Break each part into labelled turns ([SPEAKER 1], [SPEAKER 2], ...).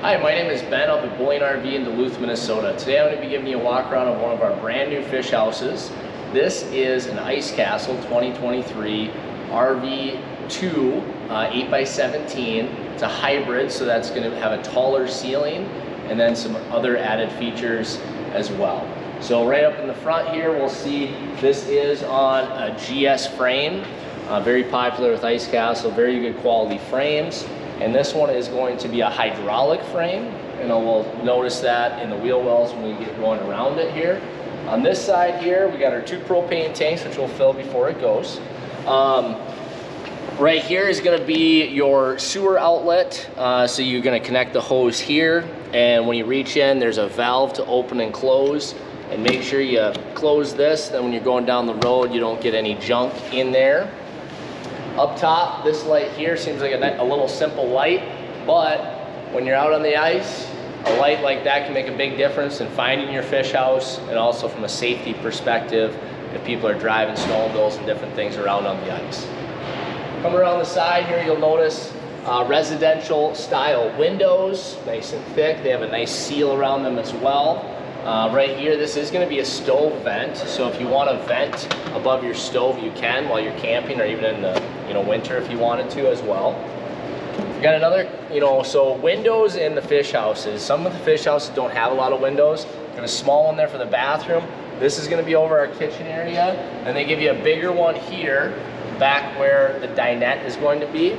[SPEAKER 1] Hi, my name is Ben. I'll be Bowling RV in Duluth, Minnesota. Today I'm going to be giving you a walk around of one of our brand new fish houses. This is an Ice Castle 2023 RV2 8x17. It's a hybrid, so that's going to have a taller ceiling and then some other added features as well. So right up in the front here, we'll see this is on a GS frame. Very popular with Ice Castle, very good quality frames. And this one is going to be a hydraulic frame, and we'll notice that in the wheel wells when we get going around it here. On this side here, we got our 2 propane tanks, which we'll fill before it goes. Right here is going to be your sewer outlet, so you're going to connect the hose here, and when you reach in, there's a valve to open and close. And make sure you close this, then when you're going down the road, you don't get any junk in there. Up top, this light here seems like a little simple light, but when you're out on the ice, a light like that can make a big difference in finding your fish house, and also from a safety perspective if people are driving snowmobiles and different things around on the ice. Coming around the side here, you'll notice residential style windows, nice and thick. They have a nice seal around them as well. Right here, this is going to be a stove vent, so if you want to vent above your stove, you can while you're camping, or even in the winter if you wanted to as well. You got another, so windows in the fish houses. Some of the fish houses don't have a lot of windows. Got a small one there for the bathroom. This is going to be over our kitchen area, and they give you a bigger one here, back where the dinette is going to be.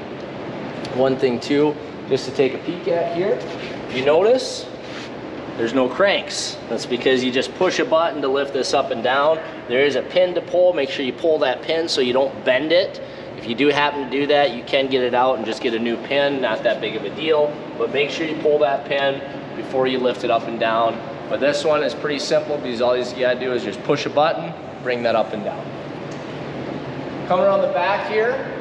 [SPEAKER 1] One thing too, just to take a peek at here, you notice there's no cranks. That's because you just push a button to lift this up and down. There is a pin to pull. Make sure you pull that pin so you don't bend it. If you do happen to do that, you can get it out and just get a new pin. Not that big of a deal, but make sure you pull that pin before you lift it up and down. But this one is pretty simple, because all you gotta do is just push a button, bring that up and down. Coming around the back here,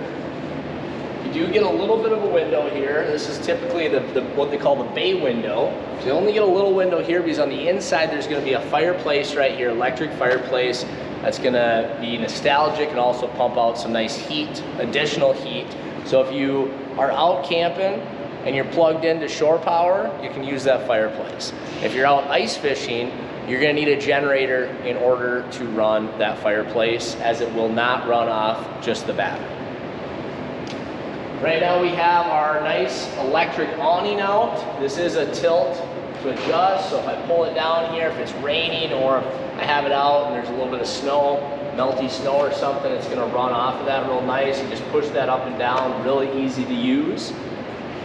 [SPEAKER 1] you do get a little bit of a window here. This is typically what they call the bay window. So you only get a little window here because on the inside there's going to be a fireplace right here, electric fireplace, that's going to be nostalgic and also pump out some nice heat, additional heat. So if you are out camping and you're plugged into shore power, you can use that fireplace. If you're out ice fishing, you're going to need a generator in order to run that fireplace, as it will not run off just the battery. Right now we have our nice electric awning out. This is a tilt to adjust, so if I pull it down here, if it's raining or if I have it out and there's a little bit of snow, melty snow or something, it's going to run off of that real nice. You just push that up and down, really easy to use.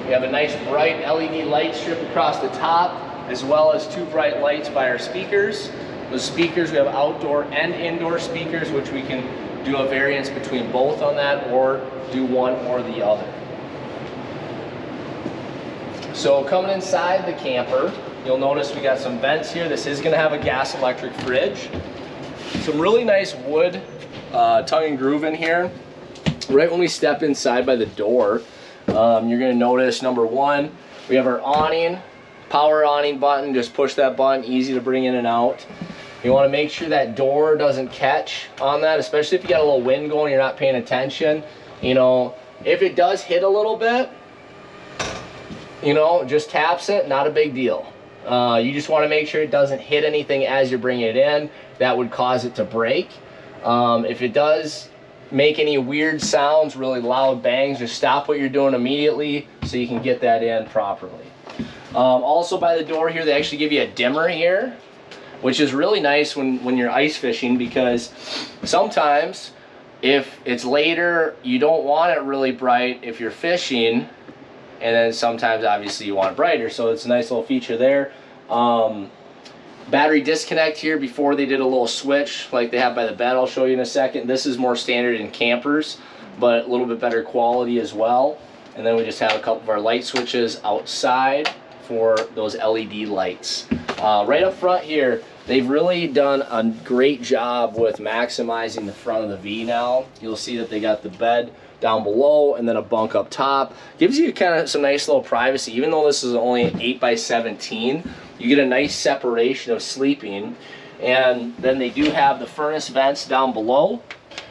[SPEAKER 1] We have a nice bright LED light strip across the top, as well as 2 bright lights by our speakers. The speakers, we have outdoor and indoor speakers, which we can do a variance between both on that, or do one or the other. So coming inside the camper, you'll notice we got some vents here. This is going to have a gas electric fridge. Some really nice wood tongue and groove in here. Right when we step inside by the door, you're going to notice, number one, we have our awning, power awning button. Just push that button, easy to bring in and out. You want to make sure that door doesn't catch on that, especially if you got a little wind going, you're not paying attention. If it does hit a little bit, just taps it, not a big deal. You just want to make sure it doesn't hit anything as you're bringing it in. That would cause it to break. If it does make any weird sounds, really loud bangs, just stop what you're doing immediately so you can get that in properly. Also by the door here, they actually give you a dimmer here, which is really nice when you're ice fishing, because sometimes if it's later, you don't want it really bright if you're fishing, and then sometimes obviously you want it brighter, so it's a nice little feature there. Battery disconnect here before they did a little switch like they have by the bed. I'll show you in a second. This is more standard in campers, but a little bit better quality as well. And then we just have a couple of our light switches outside for those LED lights. Right up front here, they've really done a great job with maximizing the front of the V now. You'll see that they got the bed down below and then a bunk up top. Gives you kind of some nice little privacy. Even though this is only an 8x17, you get a nice separation of sleeping. And then they do have the furnace vents down below.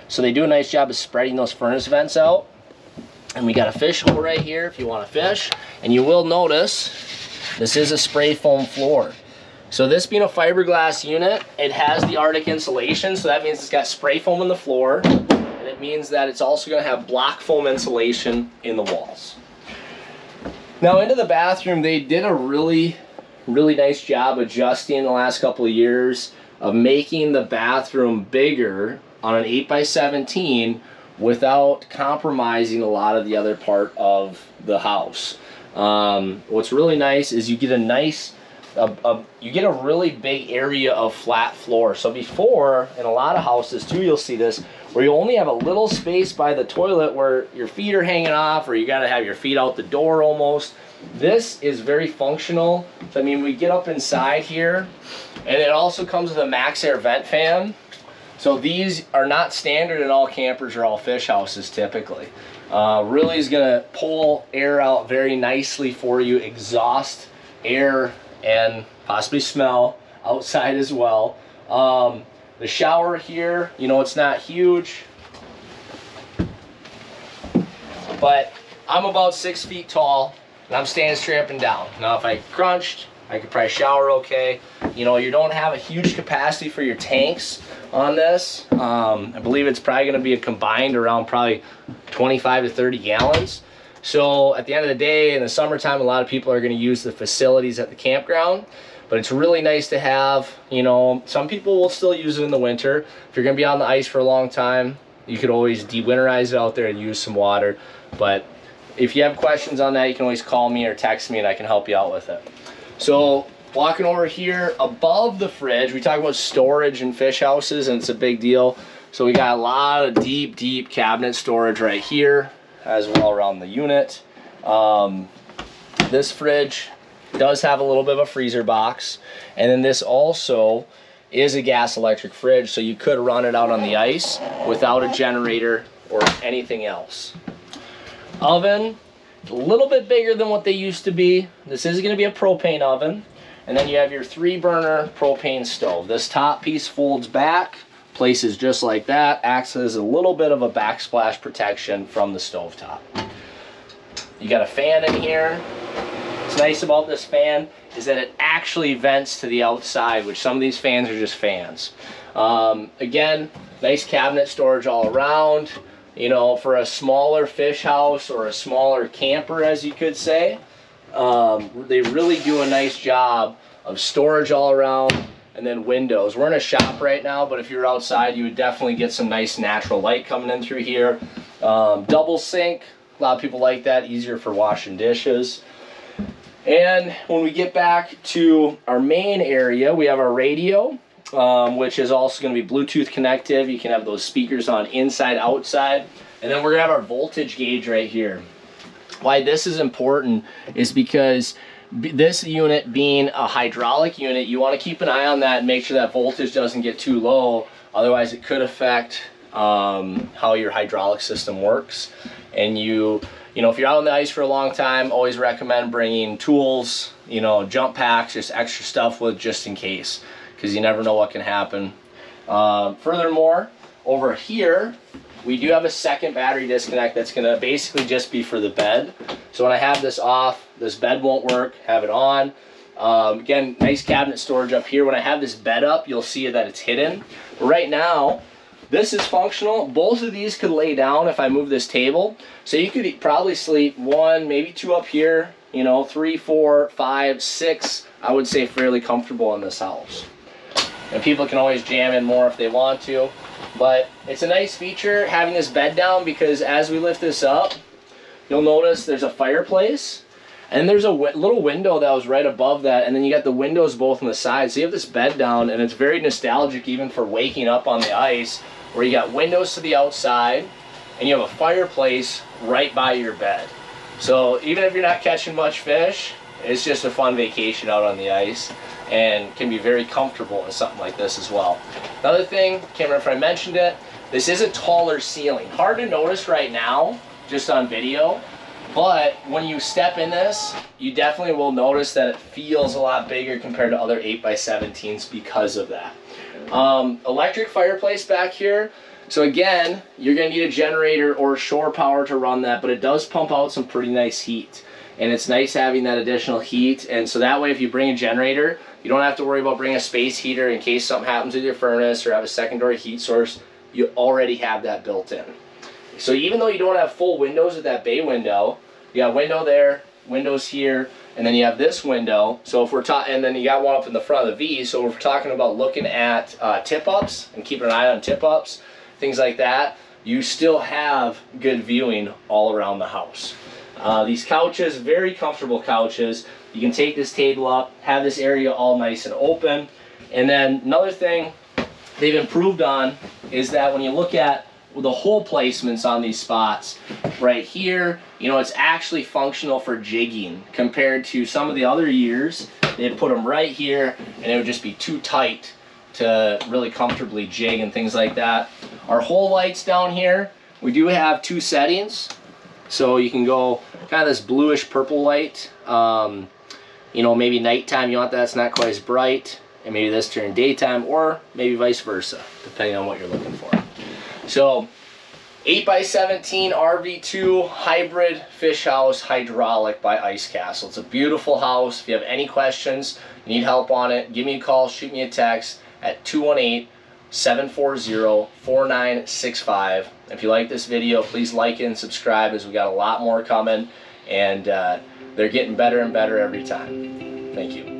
[SPEAKER 1] So they do a nice job of spreading those furnace vents out. And we got a fish hole right here if you want to fish. And you will notice This is a spray foam floor. So this being a fiberglass unit, it has the Arctic insulation, so that means it's got spray foam in the floor, and it means that it's also going to have block foam insulation in the walls. Now into the bathroom, they did a really nice job adjusting in the last couple of years of making the bathroom bigger on an 8x17 without compromising a lot of the other part of the house. What's really nice is you get a really big area of flat floor. So before, in a lot of houses too, you'll see this, where you only have a little space by the toilet where your feet are hanging off, or you got to have your feet out the door almost. This is very functional. So, I mean, we get up inside here, and it also comes with a max air vent fan. So these are not standard in all campers or all fish houses typically. Really is going to pull air out very nicely for you, exhaust air and possibly smell outside as well. The shower here, you know, it's not huge, but I'm about 6 feet tall and I'm standing straight up and down. Now if I crunched, I could probably shower okay. You know, you don't have a huge capacity for your tanks on this. I believe it's probably going to be a combined around probably 25 to 30 gallons. So at the end of the day, in the summertime, a lot of people are going to use the facilities at the campground, but it's really nice to have. You know, some people will still use it in the winter. If you're going to be on the ice for a long time, you could always de-winterize it out there and use some water. But if you have questions on that, you can always call me or text me and I can help you out with it. So walking over here above the fridge, we talk about storage in fish houses, and it's a big deal. So we got a lot of deep cabinet storage right here as well around the unit. This fridge does have a little bit of a freezer box, and then this also is a gas electric fridge, so you could run it out on the ice without a generator or anything else. Oven, a little bit bigger than what they used to be. This is going to be a propane oven, and then you have your 3-burner propane stove. This top piece folds back, places just like that, acts as a little bit of a backsplash protection from the stovetop. You got a fan in here. What's nice about this fan is that it actually vents to the outside, which some of these fans are just fans. Again, nice cabinet storage all around. You know, for a smaller fish house or a smaller camper, as you could say, they really do a nice job of storage all around. And then windows. We're in a shop right now, but if you're outside, you would definitely get some nice natural light coming in through here. Double sink, a lot of people like that, easier for washing dishes. And when we get back to our main area, we have our radio, which is also going to be Bluetooth connected. You can have those speakers on inside, outside. And then we're going to have our voltage gauge right here. Why this is important is because this unit being a hydraulic unit, you want to keep an eye on that and make sure that voltage doesn't get too low. Otherwise, it could affect how your hydraulic system works. And you know, if you're out on the ice for a long time, always recommend bringing tools, you know, jump packs, just extra stuff with just in case, because you never know what can happen. Furthermore, over here, we do have a second battery disconnect that's going to basically just be for the bed. So when I have this off, this bed won't work. Have it on. Again, nice cabinet storage up here. When I have this bed up, you'll see that it's hidden. But right now, this is functional. Both of these could lay down if I move this table. So you could probably sleep 1, maybe 2 up here. You know, 3, 4, 5, 6. I would say fairly comfortable in this house. And people can always jam in more if they want to. But it's a nice feature having this bed down, because as we lift this up, you'll notice there's a fireplace, and there's a little window that was right above that, and then you got the windows both on the side. So you have this bed down, and it's very nostalgic even for waking up on the ice, where you got windows to the outside, and you have a fireplace right by your bed. So even if you're not catching much fish, it's just a fun vacation out on the ice, and can be very comfortable in something like this as well. Another thing, can't remember if I mentioned it, this is a taller ceiling. Hard to notice right now, just on video, but when you step in this, you definitely will notice that it feels a lot bigger compared to other 8x17s because of that. Electric fireplace back here. So again, you're going to need a generator or shore power to run that, but it does pump out some pretty nice heat. and it's nice having that additional heat. And so that way, if you bring a generator, you don't have to worry about bringing a space heater in case something happens with your furnace or have a secondary heat source. You already have that built in. So even though you don't have full windows with that bay window, you got a window there, windows here, and then you have this window. So if we're talking, and then you got one up in the front of the V. So if we're talking about looking at tip-ups and keeping an eye on tip-ups, things like that, you still have good viewing all around the house. These couches, very comfortable couches. You can take this table up, have this area all nice and open. And then another thing they've improved on is that when you look at the hole placements on these spots, right here, you know, it's actually functional for jigging compared to some of the other years. They'd put them right here and it would just be too tight to really comfortably jig and things like that. Our hole lights down here, we do have 2 settings. So you can go kind of this bluish purple light. You know, maybe nighttime you want that, it's not quite as bright, and maybe this during daytime, or maybe vice versa, depending on what you're looking for. So 8x17 RV2 hybrid fish house hydraulic by Ice Castle. It's a beautiful house. If you have any questions, you need help on it, give me a call, shoot me a text at 218-740-4965. If you like this video, please like it and subscribe, as we got a lot more coming, and they're getting better and better every time. Thank you.